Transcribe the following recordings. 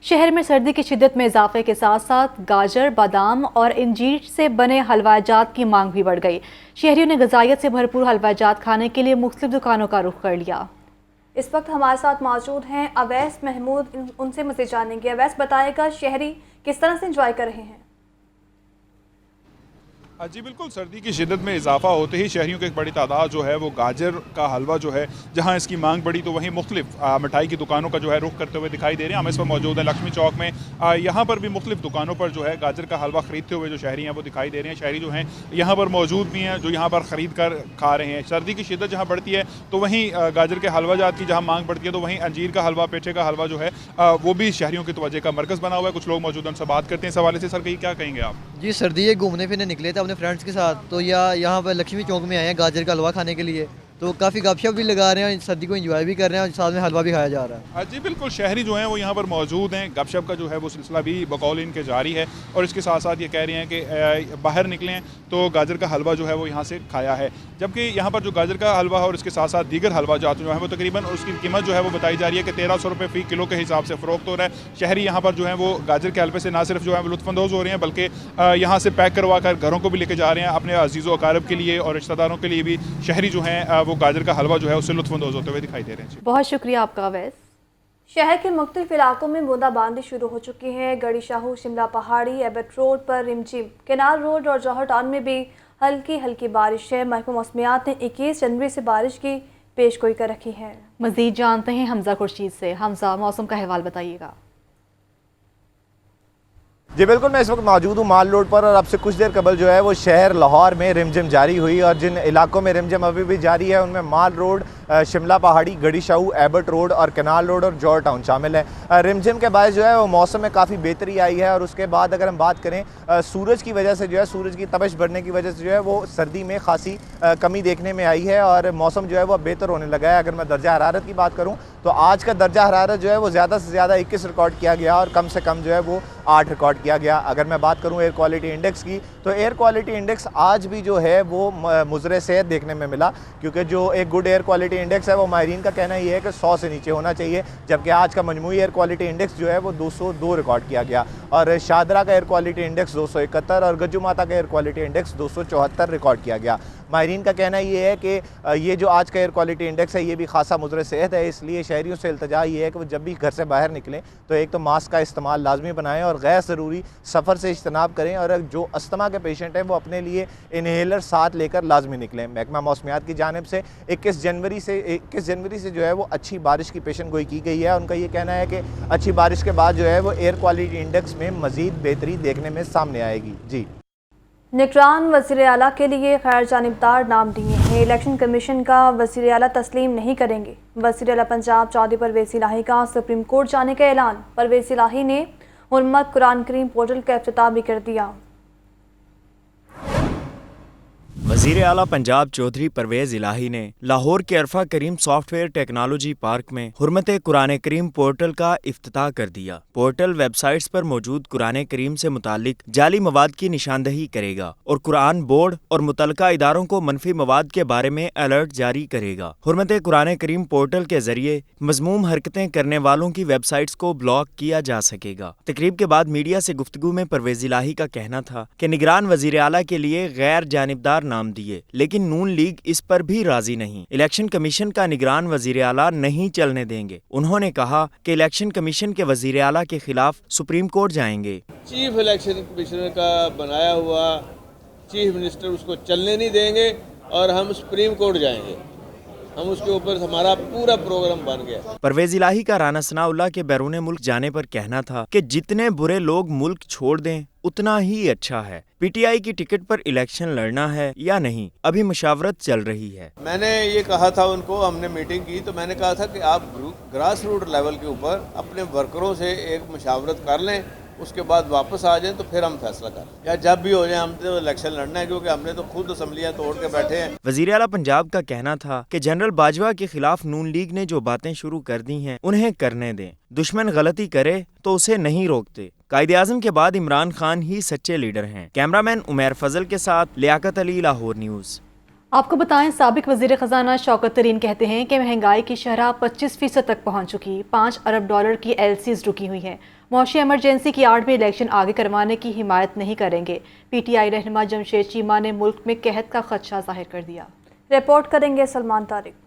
شہر میں سردی کی شدت میں اضافے کے ساتھ ساتھ گاجر، بادام اور انجیر سے بنے حلوہ جات کی مانگ بھی بڑھ گئی۔ شہریوں نے غذائیت سے بھرپور حلوہ جات کھانے کے لیے مختلف دکانوں کا رخ کر لیا۔ اس وقت ہمارے ساتھ موجود ہیں اویس محمود، ان سے مزید جانیں گے۔ اویس، بتائے گا شہری کس طرح سے انجوائے کر رہے ہیں؟ جی بالکل، سردی کی شدت میں اضافہ ہوتے ہی شہریوں کی ایک بڑی تعداد جو ہے وہ گاجر کا حلوہ جو ہے جہاں اس کی مانگ بڑھی تو وہیں مختلف مٹھائی کی دکانوں کا جو ہے رخ کرتے ہوئے دکھائی دے رہے ہیں۔ ہم اس پر موجود ہیں لکشمی چوک میں، یہاں پر بھی مختلف دکانوں پر جو ہے گاجر کا حلوہ خریدتے ہوئے جو شہری ہیں وہ دکھائی دے رہے ہیں۔ شہری جو ہیں یہاں پر موجود بھی ہیں جو یہاں پر خرید کر کھا رہے ہیں۔ سردی کی شدت جہاں بڑھتی ہے تو وہیں گاجر کے حلوہ جات کی جہاں مانگ بڑھتی ہے تو وہیں انجیر کا حلوہ، پیٹھے کا حلوہ جو ہے وہ بھی شہریوں کی توجہ کا مرکز بنا ہوا ہے۔ کچھ لوگ موجود ہیں، ان سے بات کرتے ہیں اس حوالے سے۔ سر کیا کہیں گے آپ؟ جی سردی ہے، گھومنے پھرنے نکلے تھے اپنے فرینڈس کے ساتھ، تو یہاں پر لکشمی چوک میں آئے ہیں گاجر کا حلوہ کھانے کے لیے، تو کافی گپ شپ بھی لگا رہے ہیں، سردی کو انجوائے بھی کر رہے ہیں اور ساتھ میں حلوہ بھی کھایا جا رہا ہے۔ جی بالکل، شہری جو ہیں وہ یہاں پر موجود ہیں، گپ شپ کا جو ہے وہ سلسلہ بھی بقول ان کے جاری ہے، اور اس کے ساتھ ساتھ یہ کہہ رہے ہیں کہ باہر نکلے ہیں تو گاجر کا حلوہ جو ہے وہ یہاں سے کھایا ہے، جبکہ یہاں پر جو گاجر کا حلوہ ہے اور اس کے ساتھ ساتھ دیگر حلوہ جات جو ہیں وہ تقریباً اس کی قیمت جو ہے وہ بتائی جا رہی ہے کہ 1300 روپے فی کلو کے حساب سے فروخت ہو رہا ہے۔ شہری یہاں پر جو ہیں وہ گاجر کے حلوے سے نہ صرف جو ہے وہ لطف اندوز ہو رہے ہیں بلکہ یہاں سے پیک کروا کر گھروں کو بھی لے کے جا رہے ہیں، اپنے عزیز و اقارب کے لیے اور رشتہ داروں کے لیے بھی شہری جو ہیں وہ گاجر کا حلوہ جو ہے اس سے لطف اندوز ہوتے ہوئے دکھائی دے رہے ہیں۔ بہت شکریہ آپ کا اویس۔ شہر کے مختلف علاقوں میں بوندا باندی شروع ہو چکی ہے۔ گڑھی شاہو، شملہ پہاڑی، ایبٹ روڈ پر رمجھم، کینال روڈ اور جوہر ٹاؤن میں بھی ہلکی بارش ہے۔ محکمہ موسمیات نے 21 جنوری سے بارش کی پیش گوئی کر رکھی ہے۔ مزید جانتے ہیں حمزہ خورشید سے۔ حمزہ، موسم کا حوال بتائیے گا۔ جی بالکل، میں اس وقت موجود ہوں مال روڈ پر، اور اب سے کچھ دیر قبل جو ہے وہ شہر لاہور میں رمجم جاری ہوئی، اور جن علاقوں میں رمجم ابھی بھی جاری ہے ان میں مال روڈ، شملہ پہاڑی، گڑھی شاہو، ایبٹ روڈ اور کینال روڈ اور جوہر ٹاؤن شامل ہے۔ رمجم کے باعث جو ہے وہ موسم میں کافی بہتری آئی ہے، اور اس کے بعد اگر ہم بات کریں سورج کی وجہ سے جو ہے، سورج کی تپش بڑھنے کی وجہ سے جو ہے وہ سردی میں خاصی کمی دیکھنے میں آئی ہے، اور موسم جو ہے وہ بہتر ہونے لگا ہے۔ اگر میں درجہ حرارت کی بات کروں تو آج کا درجہ حرارت جو ہے وہ زیادہ سے زیادہ 21 ریکارڈ کیا گیا، اور کم سے کم جو ہے وہ 8 ریکارڈ کیا گیا۔ اگر میں بات کروں ایئر کوالٹی انڈیکس کی تو ایئر کوالٹی انڈیکس آج بھی جو ہے وہ مضر صحت دیکھنے میں ملا، کیونکہ جو ایک گڈ ایئر کوالٹی انڈیکس ہے وہ ماہرین کا کہنا یہ ہے کہ 100 سے نیچے ہونا چاہیے، جبکہ آج کا مجموعی ایئر کوالٹی انڈیکس جو ہے وہ 202 ریکارڈ کیا گیا، اور شاہدرہ کا ایئر کوالٹی انڈیکس 271 اور گجو ماتا کا ایئر کوالٹی انڈیکس 274 ریکارڈ کیا گیا۔ ماہرین کا کہنا یہ ہے کہ یہ جو آج کا ایئر کوالٹی انڈیکس ہے یہ بھی خاصا مضر صحت ہے، اس لیے شہریوں سے التجا یہ ہے کہ وہ جب بھی گھر سے باہر نکلیں تو ایک تو ماسک کا استعمال لازمی بنائیں اور غیر ضروری سفر سے اجتناب کریں، اور جو استھما کے پیشنٹ ہیں وہ اپنے لیے انہیلر ساتھ لے کر لازمی نکلیں۔ محکمہ موسمیات کی جانب سے 21 جنوری سے جو ہے وہ اچھی بارش کی پیشن گوئی کی گئی ہے۔ ان کا یہ کہنا ہے کہ اچھی بارش کے بعد جو ہے وہ ایئر کوالٹی انڈیکس میں مزید بہتری دیکھنے میں سامنے آئے گی۔ جی، نگران وزیر اعلیٰ کے لیے غیر جانبدار نام دیے ہیں۔ الیکشن کمیشن کا وزیر اعلیٰ تسلیم نہیں کریں گے۔ وزیر اعلیٰ پنجاب چودھری پرویز الہی کا سپریم کورٹ جانے کا اعلان۔ پرویز الہی نے حرمت قرآن کریم پورٹل کا افتتاح بھی کر دیا۔ وزیر اعلیٰ پنجاب چودھری پرویز الہی نے لاہور کے عرفہ کریم سافٹ ویئر ٹیکنالوجی پارک میں حرمت قرآن کریم پورٹل کا افتتاح کر دیا۔ پورٹل ویب سائٹس پر موجود قرآن کریم سے متعلق جعلی مواد کی نشاندہی کرے گا اور قرآن بورڈ اور متعلقہ اداروں کو منفی مواد کے بارے میں الرٹ جاری کرے گا۔ حرمت قرآن کریم پورٹل کے ذریعے مذموم حرکتیں کرنے والوں کی ویب سائٹس کو بلاک کیا جا سکے گا۔ تقریب کے بعد میڈیا سے گفتگو میں پرویز الہی کا کہنا تھا کہ نگران وزیر اعلیٰ کے لیے غیر جانبدار نام دیے، لیکن نون لیگ اس پر بھی راضی نہیں۔ الیکشن کمیشن کا نگران وزیر اعلیٰ نہیں چلنے دیں گے۔ انہوں نے کہا کہ الیکشن کمیشن کے وزیر اعلیٰ کے خلاف سپریم کورٹ جائیں گے۔ چیف الیکشن کمیشنر کا بنایا ہوا چیف منسٹر اس کو چلنے نہیں دیں گے، اور ہم سپریم کورٹ جائیں گے۔ ہم اس کے اوپر ہمارا پورا پروگرام بن گیا۔ پرویز الہی کا رانا ثناء اللہ کے بیرون ملک جانے پر کہنا تھا کہ جتنے برے لوگ ملک چھوڑ دیں اتنا ہی اچھا ہے۔ پی ٹی آئی کی ٹکٹ پر الیکشن لڑنا ہے یا نہیں، ابھی مشاورت چل رہی ہے۔ میں نے یہ کہا تھا ان کو، ہم نے میٹنگ کی تو میں نے کہا تھا کہ آپ گراس روٹ لیول کے اوپر اپنے ورکروں سے ایک مشاورت کر لیں، اس کے بعد واپس آ جائیں تو پھر ہم فیصلہ کریں، یا جب بھی ہو جائے ہم تو الیکشن لڑنا ہے، کیونکہ ہم نے تو خود اسمبلیاں توڑ کے بیٹھے ہیں۔ وزیر اعلیٰ پنجاب کا کہنا تھا کہ جنرل باجوہ کے خلاف نون لیگ نے جو باتیں شروع کر دی ہیں انہیں کرنے دیں، دشمن غلطی کرے تو اسے نہیں روکتے۔ قائد اعظم کے بعد عمران خان ہی سچے لیڈر ہیں۔ کیمرہ مین عمیر فضل کے ساتھ لیاقت علی، لاہور نیوز۔ آپ کو بتائیں سابق وزیر خزانہ شوکت ترین کہتے ہیں کہ مہنگائی کی شرح 25% تک پہنچ چکی، $5 ارب کی LCs رکی ہوئی ہیں۔ معاشی ایمرجنسی کی آڑ میں الیکشن آگے کروانے کی حمایت نہیں کریں گے۔ PTI رہنما جمشید چیمہ نے ملک میں قحط کا خدشہ ظاہر کر دیا۔ رپورٹ کریں گے سلمان طارق۔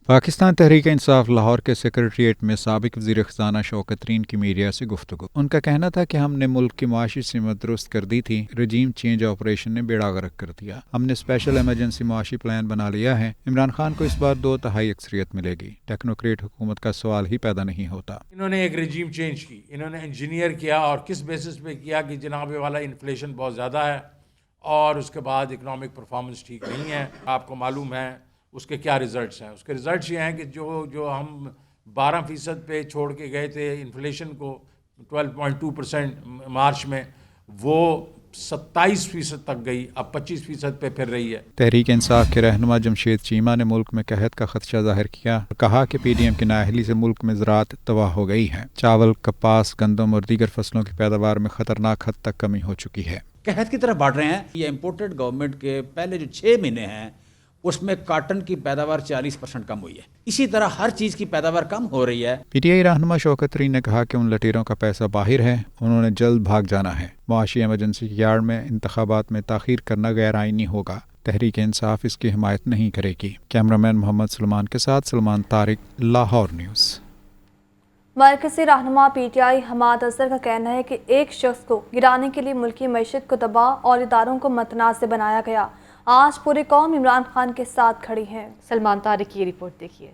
پاکستان تحریک انصاف لاہور کے سیکریٹریٹ میں سابق وزیر خزانہ شوکت ترین کی میڈیا سے گفتگو۔ ان کا کہنا تھا کہ ہم نے ملک کی معاشی سمت درست کر دی تھی، رجیم چینج آپریشن نے بیڑا غرق کر دیا۔ ہم نے اسپیشل ایمرجنسی معاشی پلان بنا لیا ہے۔ عمران خان کو اس بار 2/3 اکثریت ملے گی۔ ٹیکنوکریٹ حکومت کا سوال ہی پیدا نہیں ہوتا۔ انہوں نے ایک رجیم چینج کی، انہوں نے انجینئر کیا، اور کس بیسس پہ کیا کہ جناب والا انفلیشن بہت زیادہ ہے اور اس کے بعد اکنامک پرفارمنس ٹھیک نہیں ہے۔ آپ کو معلوم ہے اس کے کیا ریزلٹس ہیں۔ اس کے ریزلٹس یہ ہیں کہ جو ہم 12% پہ چھوڑ کے گئے تھے انفلیشن کو 12.2% مارچ میں، وہ 27% تک گئی، اب 25% پہ پھر رہی ہے۔ تحریک انصاف کے رہنما جمشید چیمہ نے ملک میں قحط کا خدشہ ظاہر کیا اور کہا کہ PDM کی نااہلی سے ملک میں زراعت تباہ ہو گئی ہے۔ چاول، کپاس، گندم اور دیگر فصلوں کی پیداوار میں خطرناک حد تک کمی ہو چکی ہے۔ قحط کی طرف بڑھ رہے ہیں۔ یہ امپورٹڈ گورنمنٹ کے پہلے جو 6 مہینے ہیں اس میں کاٹن کی پیداوار 40% کم ہوئی ہے۔ اسی طرح ہر چیز کی پیداوار کم ہو رہی ہے۔ PTI رہنما شوکت ترین نے کہا کہ ان لٹیروں کا پیسہ باہر ہے، انہوں نے جلد بھاگ جانا ہے۔ معاشی ایمرجنسی کی آڑ میں انتخابات میں تاخیر کرنا غیر آئینی ہوگا۔ تحریک انصاف اس کی حمایت نہیں کرے گی۔ کیمرامین محمد سلمان کے ساتھ سلمان طارق، لاہور نیوز۔ مرکزی رہنما PTI حماد اظہر کا کہنا ہے کہ ایک شخص کو گرانے کے لیے ملکی معیشت کو تباہ اور اداروں کو متنازع بنایا گیا۔ آج پوری قوم عمران خان کے ساتھ کھڑی ہے۔ سلمان طارق کی یہ رپورٹ دیکھیے۔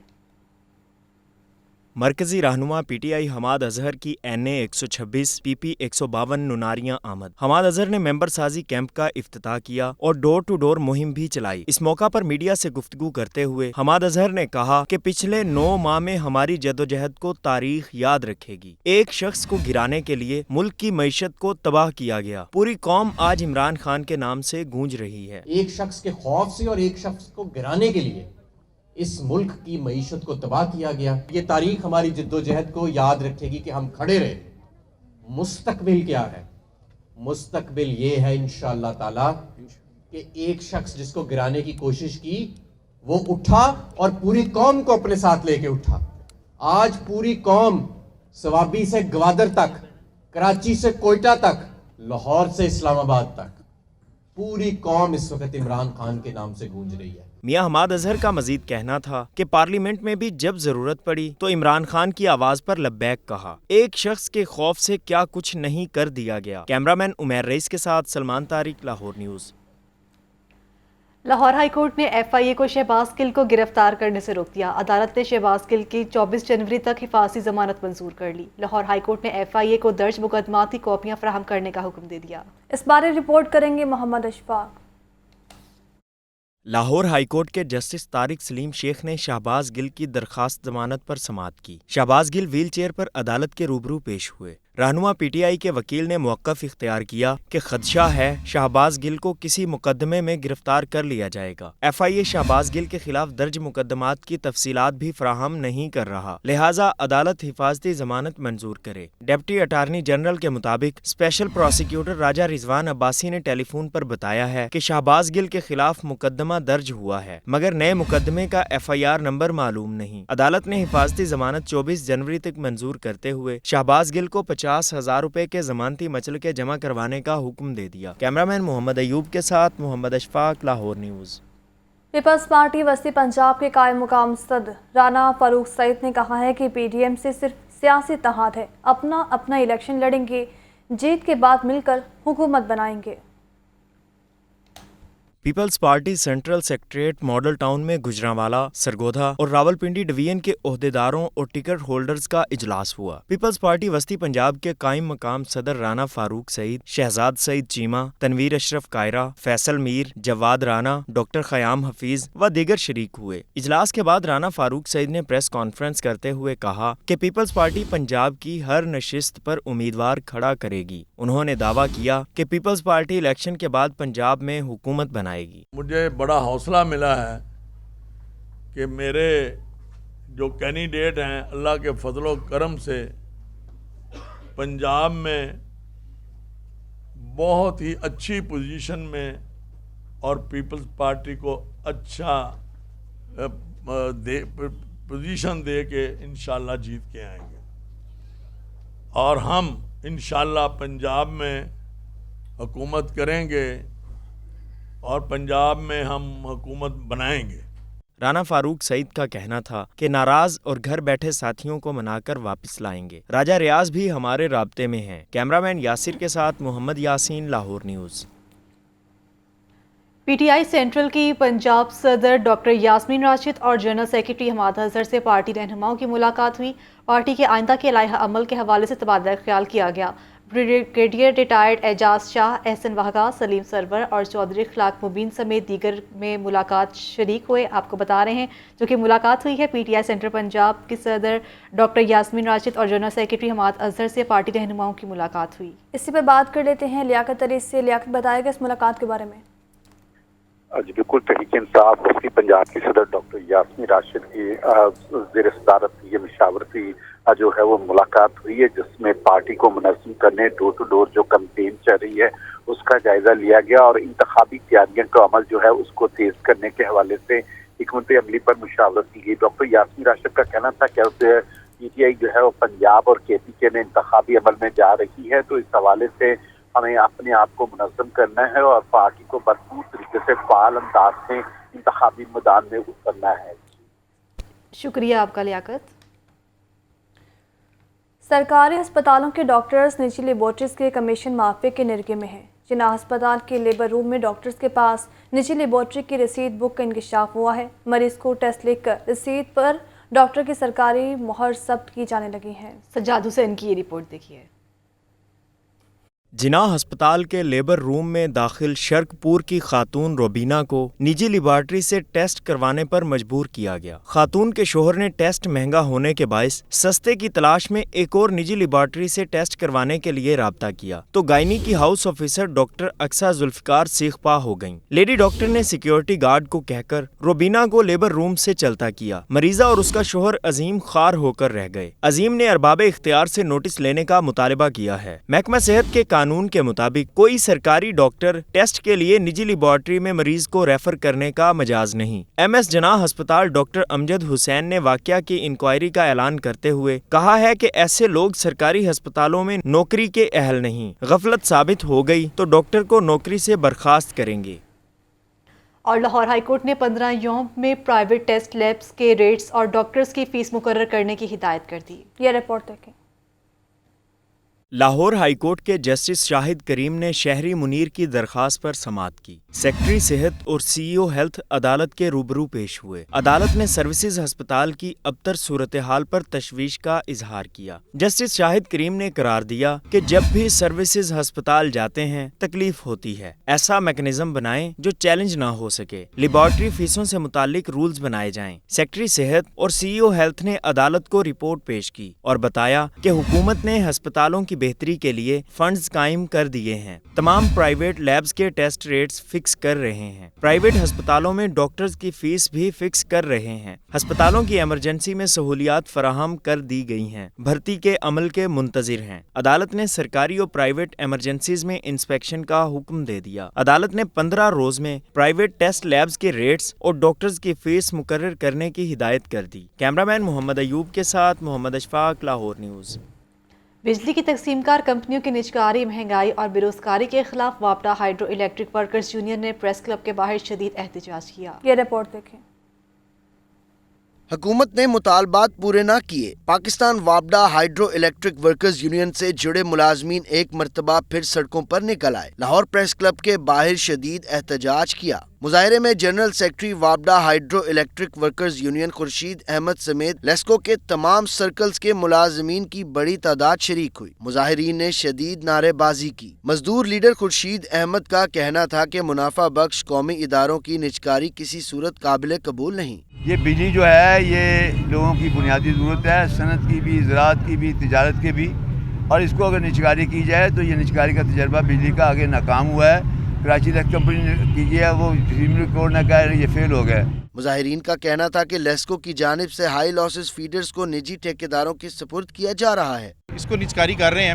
مرکزی رہنما PTI حماد اظہر کی NA 126 PP 152 نناریاں آمد۔ حماد اظہر نے ممبر سازی کیمپ کا افتتاح کیا اور ڈور ٹو ڈور مہم بھی چلائی۔ اس موقع پر میڈیا سے گفتگو کرتے ہوئے حماد اظہر نے کہا کہ پچھلے 9 ماہ میں ہماری جدوجہد کو تاریخ یاد رکھے گی۔ ایک شخص کو گرانے کے لیے ملک کی معیشت کو تباہ کیا گیا۔ پوری قوم آج عمران خان کے نام سے گونج رہی ہے۔ ایک شخص کے خوف سے اور ایک شخص کو گرانے کے لیے اس ملک کی معیشت کو تباہ کیا گیا۔ یہ تاریخ ہماری جدوجہد کو یاد رکھے گی کہ ہم کھڑے رہے۔ مستقبل کیا ہے؟ مستقبل یہ ہے انشاءاللہ تعالی کہ ایک شخص جس کو گرانے کی کوشش کی وہ اٹھا اور پوری قوم کو اپنے ساتھ لے کے اٹھا۔ آج پوری قوم سوابی سے گوادر تک، کراچی سے کوئٹہ تک، لاہور سے اسلام آباد تک، پوری قوم اس وقت عمران خان کے نام سے گونج رہی ہے۔ میاں حماد اظہر کا مزید کہنا تھا کہ پارلیمنٹ میں بھی جب ضرورت پڑی تو عمران خان کی آواز پر لبیک کہا۔ ایک شخص کے خوف سے کیا کچھ نہیں کر دیا گیا۔ کیمرامین عمیر رئیس کے ساتھ Salman Tariq, Lahore news. Lahore high court نے FIA کو شہباز گل کو گرفتار کرنے سے روک دیا۔ عدالت نے شہباز گل کی 24 جنوری تک حفاظتی ضمانت منظور کر لی۔ لاہور ہائی کورٹ نے FIA کو درج مقدمات کی کاپیاں فراہم کرنے کا حکم دے دیا۔ اس بارے رپورٹ کریں گے محمد اشفاق۔ لاہور ہائی کورٹ کے جسٹس طارق سلیم شیخ نے شہباز گل کی درخواست ضمانت پر سماعت کی۔ شہباز گل ویل چیئر پر عدالت کے روبرو پیش ہوئے۔ رہنما PTI کے وکیل نے موقف اختیار کیا کہ خدشہ ہے شہباز گل کو کسی مقدمے میں گرفتار کر لیا جائے گا۔ FIA شہباز گل کے خلاف درج مقدمات کی تفصیلات بھی فراہم نہیں کر رہا، لہٰذا عدالت حفاظتی ضمانت منظور کرے۔ ڈپٹی اٹارنی جنرل کے مطابق اسپیشل پروسیکیوٹر راجہ رضوان عباسی نے ٹیلی فون پر بتایا ہے کہ شہباز گل کے خلاف مقدمہ درج ہوا ہے، مگر نئے مقدمے کا FIR نمبر معلوم نہیں۔ عدالت نے حفاظتی ضمانت 24 جنوری تک منظور کرتے ہوئے شہباز گل کو 50,000 روپے کے ضمانتی مچلقے جمع کروانے کا حکم دے دیا۔ کیمرامین محمد ایوب کے ساتھ Muhammad Ashfaq, Lahore news. Peoples Party وسطی پنجاب کے قائم مقام صدر رانا فاروق سعید نے کہا ہے کہ PDM سے صرف سیاسی اتحاد ہے، اپنا الیکشن لڑیں گے، جیت کے بعد مل کر حکومت بنائیں گے۔ پیپلز پارٹی سینٹرل سیکریٹریٹ ماڈل ٹاؤن میں گجرانوالہ، سرگودھا اور راولپنڈی ڈویژن کے عہدیداروں اور ٹکٹ ہولڈرز کا اجلاس ہوا۔ پیپلز پارٹی وسطی پنجاب کے قائم مقام صدر رانا فاروق سعید، شہزاد سعید چیمہ، تنویر اشرف قائرہ، فیصل میر، جواد رانا، ڈاکٹر خیام حفیظ و دیگر شریک ہوئے۔ اجلاس کے بعد رانا فاروق سعید نے پریس کانفرنس کرتے ہوئے کہا کہ پیپلز پارٹی پنجاب کی ہر نشست پر امیدوار کھڑا کرے گی۔ انہوں نے دعویٰ کیا کہ پیپلز پارٹی الیکشن کے بعد پنجاب میں حکومت بنائے گی۔ مجھے بڑا حوصلہ ملا ہے کہ میرے جو کینڈیڈیٹ ہیں اللہ کے فضل و کرم سے پنجاب میں بہت ہی اچھی پوزیشن میں اور پیپلز پارٹی کو اچھا پوزیشن دے کے انشاءاللہ جیت کے آئیں گے، اور ہم انشاءاللہ پنجاب میں حکومت کریں گے اور پنجاب میں ہم حکومت بنائیں گے۔ رانا فاروق سعید کا کہنا تھا کہ ناراض اور گھر بیٹھے ساتھیوں کو منا کر واپس لائیں گے۔ راجہ ریاض بھی ہمارے رابطے میں ہیں۔ کیمرامین یاسر کے ساتھ Muhammad Yasin, Lahore news. P T I central کی پنجاب صدر ڈاکٹر یاسمین راشد اور جنرل سیکرٹری حماد اظہر سے پارٹی رہنماؤں کی ملاقات ہوئی۔ پارٹی کے آئندہ کے لائحہ عمل کے حوالے سے تبادلہ خیال کیا گیا۔ بریگیڈیئر ریٹائرڈ اعجاز شاہ، احسن وہگا، سلیم سرور اور چودھری اخلاق مبین سمیت دیگر میں ملاقات شریک ہوئے۔ آپ کو بتا رہے ہیں جو کہ ملاقات ہوئی ہے پی ٹی آئی سینٹر پنجاب کی صدر ڈاکٹر یاسمین راشد اور جنرل سیکرٹری حماد اظہر سے پارٹی رہنماؤں کی ملاقات ہوئی۔ اسی پہ بات کر لیتے ہیں لیاقت علی سے۔ لیاقت بتائے گا اس ملاقات کے بارے میں؟ جی بالکل، تحریک انصاف وفدی پنجاب کی صدر ڈاکٹر یاسمین راشد کی زیر صدارت یہ مشاورتی جو ہے وہ ملاقات ہوئی ہے، جس میں پارٹی کو منظم کرنے ڈور ٹو ڈور جو کمپین چل رہی ہے اس کا جائزہ لیا گیا، اور انتخابی تیاریوں کا عمل جو ہے اس کو تیز کرنے کے حوالے سے حکمت عملی پر مشاورت کی گئی۔ ڈاکٹر یاسمین راشد کا کہنا تھا کہ پی ٹی آئی جو ہے وہ پنجاب اور کے پی کے میں انتخابی عمل میں جا رہی ہے، تو اس حوالے سے ہمیں اپنے آپ کو منظم کرنا ہے اور پارٹی کو بھرپور طریقے سے فعال انداز سے انتخابی میدان میں اترنا ہے۔ شکریہ آپ کا لیاقت۔ سرکاری ہسپتالوں کے ڈاکٹرز نجی لیبارٹریز کے کمیشن معافی کے نرغے میں ہیں۔ جناح ہسپتال کے لیبر روم میں ڈاکٹرز کے پاس نجی لیبارٹری کی رسید بک کا انکشاف ہوا ہے۔ مریض کو ٹیسٹ لکھ کر رسید پر ڈاکٹر کی سرکاری مہر ثبت کی جانے لگی ہیں۔ سجاد حسین کی یہ رپورٹ دیکھیے۔ جناح ہسپتال کے لیبر روم میں داخل شرک پور کی خاتون روبینہ کو نجی لیبارٹری سے ٹیسٹ کروانے پر مجبور کیا گیا۔ خاتون کے شوہر نے ٹیسٹ مہنگا ہونے کے باعث سستے کی تلاش میں ایک اور نجی لیبارٹری سے ٹیسٹ کروانے کے لیے رابطہ کیا تو گائنی کی house officer doctor Aqsa Zulfiqar سیخ پا ہو گئیں۔ لیڈی ڈاکٹر نے سیکیورٹی گارڈ کو کہہ کر روبینہ کو لیبر روم سے چلتا کیا۔ مریضہ اور اس کا شوہر عظیم خوار ہو کر رہ گئے۔ عظیم نے ارباب اختیار سے نوٹس لینے کا مطالبہ کیا ہے۔ محکمہ صحت کے قانون کے مطابق کوئی سرکاری ڈاکٹر ٹیسٹ کے لیے نجی لیبارٹری میں مریض کو ریفر کرنے کا مجاز نہیں۔ ایم ایس جناح ہسپتال ڈاکٹر امجد حسین نے واقعہ کی انکوائری کا اعلان کرتے ہوئے کہا ہے کہ ایسے لوگ سرکاری ہسپتالوں میں نوکری کے اہل نہیں۔ غفلت ثابت ہو گئی تو ڈاکٹر کو نوکری سے برخاست کریں گے۔ اور لاہور ہائی کورٹ نے 15 یوم میں پرائیویٹ ٹیسٹ لیبز کے ریٹس اور ڈاکٹرز کی فیس مقرر کرنے کی ہدایت کر دی۔ یہ رپورٹ دیکھیں۔ لاہور ہائی کورٹ کے جسٹس شاہد کریم نے شہری منیر کی درخواست پر سماعت کی۔ سیکرٹری صحت اور سی ای او ہیلتھ عدالت کے روبرو پیش ہوئے۔ عدالت نے سروسز ہسپتال کی ابتر صورتحال پر تشویش کا اظہار کیا۔ جسٹس شاہد کریم نے قرار دیا کہ جب بھی سروسز ہسپتال جاتے ہیں تکلیف ہوتی ہے، ایسا میکنزم بنائیں جو چیلنج نہ ہو سکے۔ لیبارٹری فیسوں سے متعلق رولز بنائے جائیں۔ سیکرٹری صحت اور سی ای او ہیلتھ نے عدالت کو رپورٹ پیش کی اور بتایا کہ حکومت نے ہسپتالوں کی بہتری کے لیے فنڈز قائم کر دیے ہیں۔ تمام پرائیویٹ لیبز کے ٹیسٹ ریٹس فکس کر رہے ہیں۔ پرائیویٹ ہسپتالوں میں ڈاکٹرز کی فیس بھی فکس کر رہے ہیں۔ ہسپتالوں کی ایمرجنسی میں سہولیات فراہم کر دی گئی ہیں۔ بھرتی کے عمل کے منتظر ہیں۔ عدالت نے سرکاری اور پرائیویٹ ایمرجنسیز میں انسپیکشن کا حکم دے دیا۔ عدالت نے 15 روز میں پرائیویٹ ٹیسٹ لیبز کے ریٹس اور ڈاکٹرز کی فیس مقرر کرنے کی ہدایت کر دی۔ کیمرامین محمد ایوب کے ساتھ محمد اشفاق، لاہور نیوز۔ بجلی کی تقسیم کار کمپنیوں کی نجکاری، مہنگائی اور بیروزگاری کے خلاف وابڈا ہائیڈرو الیکٹرک ورکرز یونین نے پریس کلب کے باہر شدید احتجاج کیا۔ یہ رپورٹ دیکھیں۔ حکومت نے مطالبات پورے نہ کیے۔ پاکستان وابڈا ہائیڈرو الیکٹرک ورکرز یونین سے جڑے ملازمین ایک مرتبہ پھر سڑکوں پر نکل آئے۔ لاہور پریس کلب کے باہر شدید احتجاج کیا۔ مظاہرے میں جنرل سیکرٹری وابڈا hydroelectric workers union Khurshid Ahmed سمیت لیسکو کے تمام سرکلز کے ملازمین کی بڑی تعداد شریک ہوئی۔ مظاہرین نے شدید نعرے بازی کی۔ مزدور لیڈر خورشید احمد کا کہنا تھا کہ منافع بخش قومی اداروں کی نجکاری کسی صورت قابل قبول نہیں۔ یہ بجلی جو ہے یہ لوگوں کی بنیادی ضرورت ہے، صنعت کی بھی، زراعت کی بھی، تجارت کے بھی، اور اس کو اگر نجکاری کی جائے تو یہ نجکاری کا تجربہ بجلی کا آگے ناکام ہوا ہے۔ کراچی الیکٹرک کمپنی نے کی گیا، وہ سپریم کورٹ نے کہا یہ فیل ہو گیا۔ مظاہرین کا کہنا تھا کہ لیسکو کی جانب سے ہائی لاسز فیڈرز کو نجی ٹھیکیداروں کے سپرد کیا جا رہا ہے۔ اس کو نجکاری کر رہے ہیں،